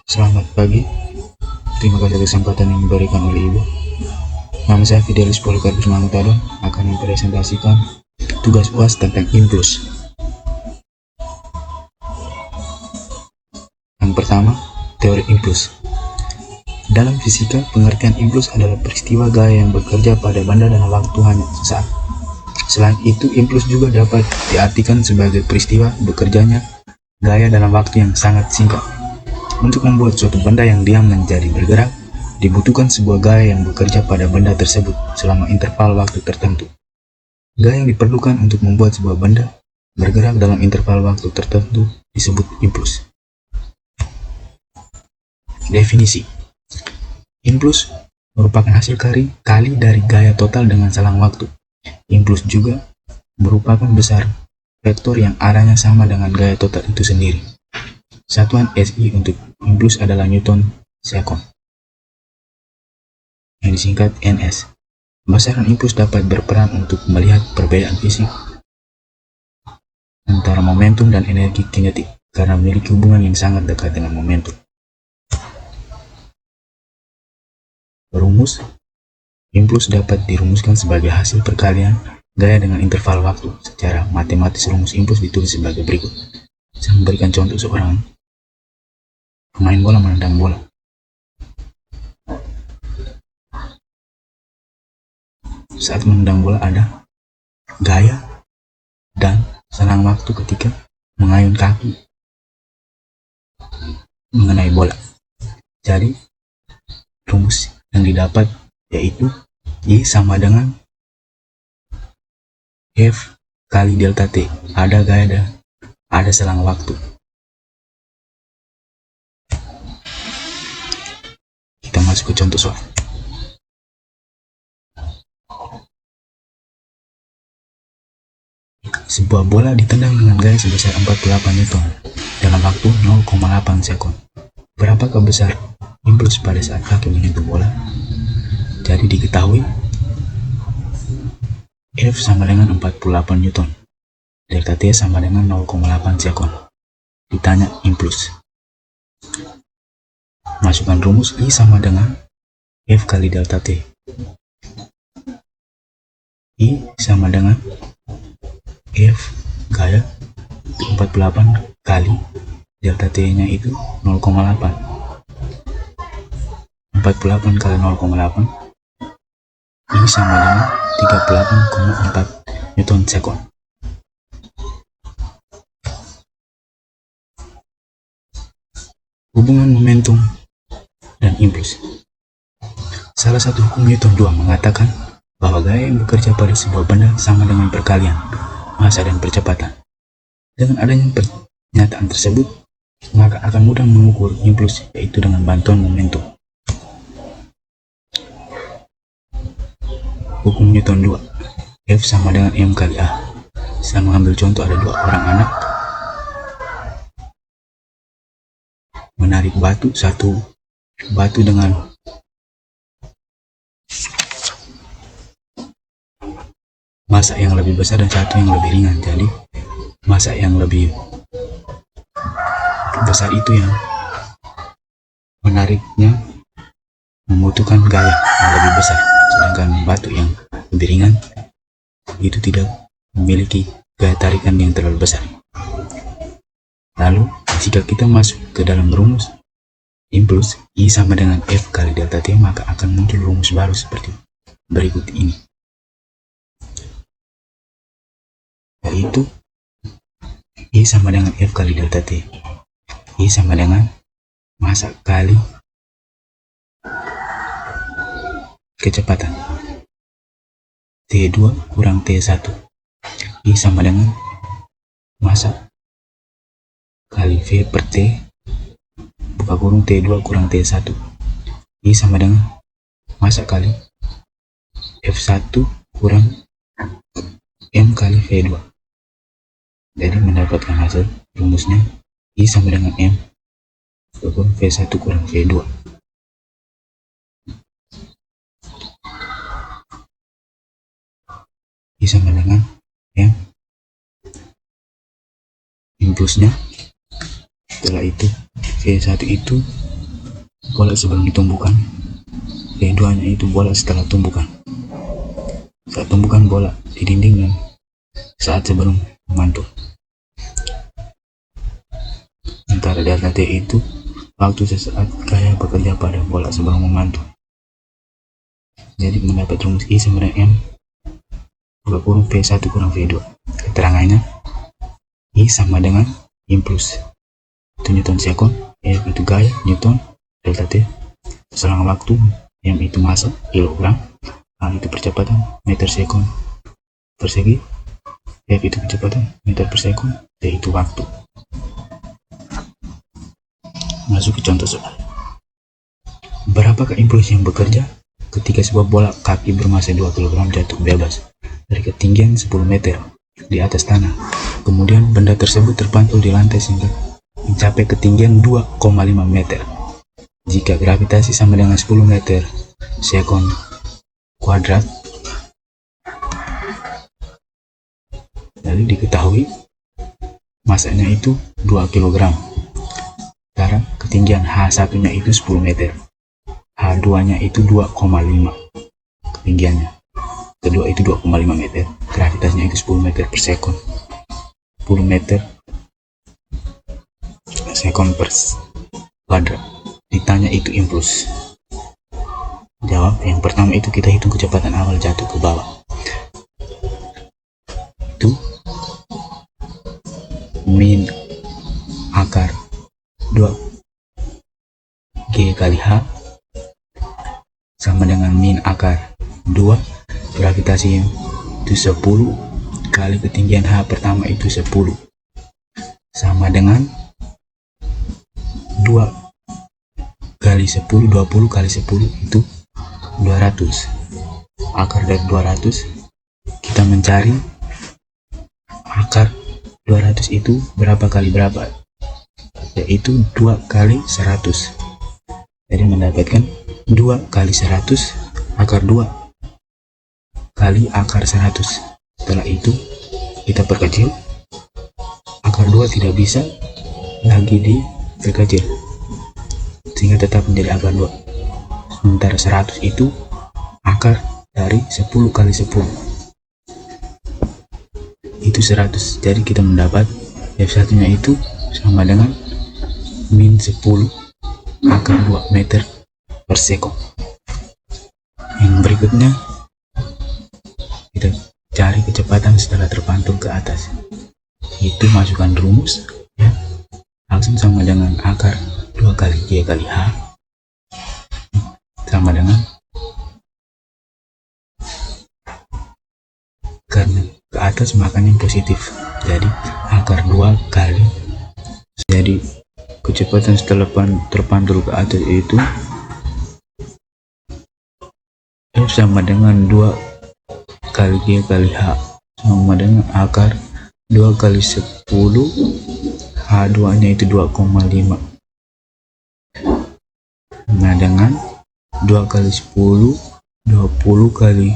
Selamat pagi, terima kasih atas kesempatan yang diberikan oleh Ibu. Nama saya Fidelis Polikarpus Manutadon akan mempresentasikan tugas UAS tentang impuls. Yang pertama, teori impuls. Dalam fisika, pengertian impuls adalah peristiwa gaya yang bekerja pada benda dalam waktu hanya sesaat. Selain itu, impuls juga dapat diartikan sebagai peristiwa bekerjanya gaya dalam waktu yang sangat singkat. Untuk membuat suatu benda yang diam menjadi bergerak, dibutuhkan sebuah gaya yang bekerja pada benda tersebut selama interval waktu tertentu. Gaya yang diperlukan untuk membuat sebuah benda bergerak dalam interval waktu tertentu disebut impuls. Definisi: impuls merupakan hasil kali dari gaya total dengan selang waktu. Impuls juga merupakan besar vektor yang arahnya sama dengan gaya total itu sendiri. Satuan SI untuk impuls adalah Newton second, yang disingkat NS. Besaran impuls dapat berperan untuk melihat perbedaan fisik antara momentum dan energi kinetik karena memiliki hubungan yang sangat dekat dengan momentum. Rumus: impuls dapat dirumuskan sebagai hasil perkalian gaya dengan interval waktu. Secara matematis, rumus impuls ditulis sebagai berikut. Saya memberikan contoh seorang pemain bola menendang bola. Saat menendang bola ada gaya dan selang waktu ketika mengayun kaki mengenai bola. Jadi rumus yang didapat yaitu I sama dengan F kali delta T. Ada gaya dan ada selang waktu. Kita masuk ke contoh soal. Sebuah bola ditendang dengan gaya sebesar 48 Newton dalam waktu 0,8 sekon. Berapakah besar impuls pada saat kaki menyentuh bola? Jadi diketahui F sama dengan 48 Newton, delta T sama dengan 0,8 sekon. Ditanya impuls. Masukkan rumus I sama dengan F kali delta T. I sama dengan F gaya 48 kali delta T nya itu 0,8. 48 kali 0,8 ini sama dengan 38,4 Newton second. Hubungan momentum dan impuls. Salah satu hukum Newton 2 mengatakan bahwa gaya yang bekerja pada sebuah benda sama dengan perkalian massa dan percepatan. Dengan adanya pernyataan tersebut, maka akan mudah mengukur impuls, yaitu dengan bantuan momentum. Hukum Newton 2, F sama dengan M kali A. Saya mengambil contoh ada dua orang anak menarik satu batu dengan massa yang lebih besar dan satu yang lebih ringan. Jadi massa yang lebih besar itu yang menariknya membutuhkan gaya yang lebih besar, sedangkan batu yang lebih ringan itu tidak memiliki gaya tarikan yang terlalu besar. Lalu jika kita masuk ke dalam rumus impuls I sama dengan F kali delta T, maka akan muncul rumus baru seperti berikut ini, yaitu I sama dengan F kali delta T. I sama dengan massa kali kecepatan T2 kurang T1. I sama dengan massa kali V per T buka kurung T2 kurang T1. I sama dengan massa kali F1 kurang M kali V2. Jadi mendapatkan hasil rumusnya I sama dengan M kurang V1 kurang V2. I sama dengan M impulsnya. Setelah itu V1 itu bola sebelum ditumbuhkan, V2 nya itu bola setelah tumbukan. Saat tumbukan bola di dinding dan saat sebelum memantul. Sementara delta T itu waktu sesaat gaya bekerja pada bola sebelum memantul. Jadi mendapat rumus I sama dengan M buka kurung V1 kurang V2. Keterangannya I sama dengan impuls itu Newton sekon, F itu gaya Newton, delta T selang waktu, M itu massa kilogram, A itu percepatan meter sekon persegi, F itu kecepatan meter per sekon, T itu waktu. Masuk ke contoh soal. Berapakah impuls yang bekerja ketika sebuah bola kaki bermassa 2 kg jatuh bebas dari ketinggian 10 meter di atas tanah. Kemudian benda tersebut terpantul di lantai sehingga mencapai ketinggian 2,5 meter. Jika gravitasi sama dengan 10 meter sekon kuadrat, lalu diketahui masanya itu 2 kg. Sekarang ketinggian H1 nya itu 10 meter, H2 nya itu 2,5 ketinggiannya, kedua itu 2,5 meter, gravitasinya itu 10 meter per sekon, 10 meter sekon per kuadrat. Ditanya itu impuls. Jawab yang pertama itu kita hitung kecepatan awal jatuh ke bawah. Itu min akar 2 G kali H sama dengan min akar 2 gravitasi itu 10 kali ketinggian H pertama itu 10 sama dengan 2 kali 10, 20 kali 10 itu 200. Akar dari 200 kita mencari akar 200 itu berapa kali berapa, yaitu 2 kali 100. Jadi mendapatkan 2 kali 100 akar 2 kali akar 100. Setelah itu kita perkecil, akar 2 tidak bisa lagi diperkecil sehingga tetap menjadi akar 2. Sementara 100 itu akar dari 10 kali 10 itu 100. Jadi kita mendapat F1 nya itu sama dengan min 10 akar 2 meter per sekon. Yang berikutnya kita cari kecepatan setelah terpantul ke atas. Itu masukkan rumus ya, langsung sama dengan akar 2 kali G kali H sama dengan, karena ke atas makanya positif, jadi akar 2 kali, jadi kecepatan setelah terpantul ke atas itu F sama dengan 2 kali G kali H sama dengan akar 2 kali 10, H2 nya itu 2,5. Nah dengan 2 kali 10, 20 kali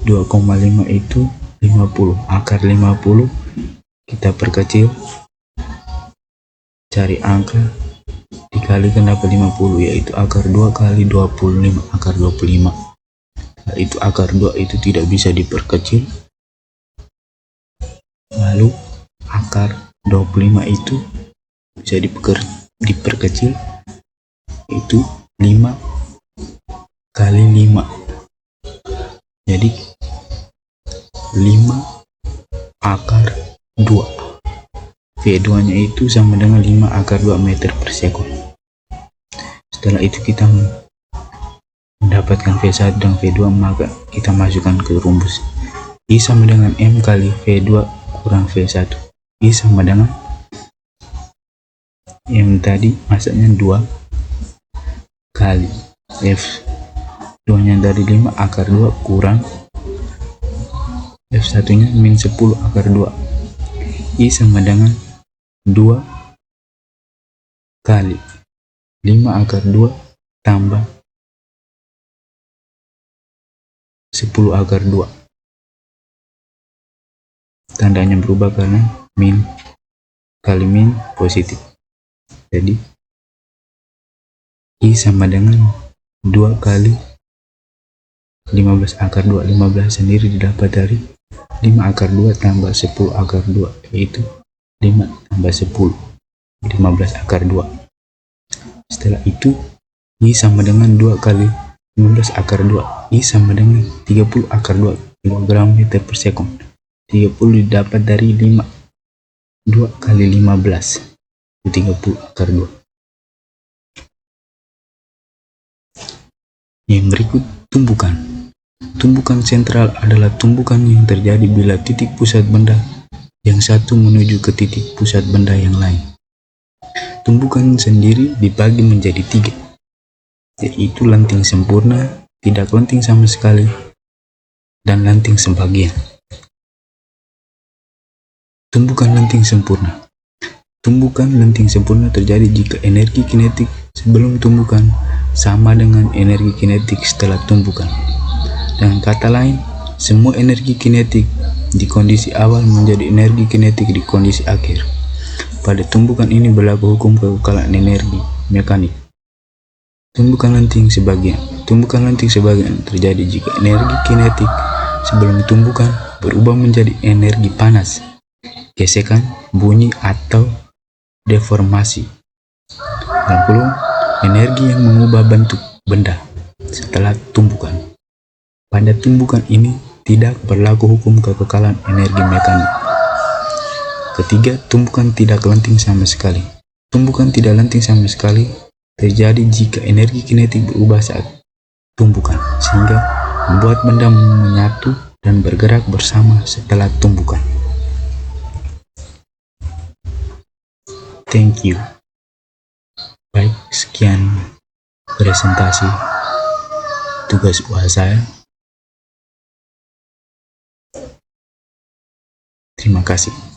2,5 itu 50. Akar 50 kita perkecil, cari angka dikalikan dapat 50, yaitu akar 2 kali 25, akar 25. Nah, itu akar 2 itu tidak bisa diperkecil, lalu akar 25 itu bisa diperkecil, itu 5 kali 5, jadi 5 akar 2. V2 nya itu sama dengan 5 akar 2 meter per sekon. Setelah itu kita mendapatkan V1 dan V2, maka kita masukkan ke rumus I sama dengan M kali V2 kurang V1. I sama dengan M tadi masanya 2 kali F2 nya dari 5 akar 2 kurang F1 nya min 10 akar 2. I sama dengan 2 kali 5 akar 2 tambah 10 akar 2. Tandanya berubah karena min kali min positif. Jadi I sama dengan 2 kali 15 akar 2. 15 sendiri didapat dari 5 akar 2 tambah 10 akar 2, yaitu 5 tambah 10, 15 akar 2. Setelah itu I sama dengan 2 kali 15 akar 2. I sama dengan 30 akar 2 kg meter per sekund. 30 didapat dari 2 kali 15, 30 akar 2. Yang berikut tumbukan. Tumbukan sentral adalah tumbukan yang terjadi bila titik pusat benda yang satu menuju ke titik pusat benda yang lain. Tumbukan sendiri dibagi menjadi 3, yaitu lanting sempurna, tidak lanting sama sekali, dan lanting sebagian. Tumbukan lanting sempurna. Tumbukan lanting sempurna terjadi jika energi kinetik sebelum tumbukan sama dengan energi kinetik setelah tumbukan. Dengan kata lain, semua energi kinetik di kondisi awal menjadi energi kinetik di kondisi akhir. Pada tumbukan ini berlaku hukum kekekalan energi mekanik. Tumbukan lanting sebagian. Tumbukan lanting sebagian terjadi jika energi kinetik sebelum tumbukan berubah menjadi energi panas, gesekan, bunyi, atau deformasi. Dan belum energi yang mengubah bentuk benda setelah tumbukan. Pada tumbukan ini tidak berlaku hukum kekekalan energi mekanik. Ketiga, tumbukan tidak lanting sama sekali. Tumbukan tidak lanting sama sekali terjadi jika energi kinetik berubah saat tumbukan, sehingga membuat benda menyatu dan bergerak bersama setelah tumbukan. Thank you. Baik, sekian presentasi tugas UAS saya. Terima kasih.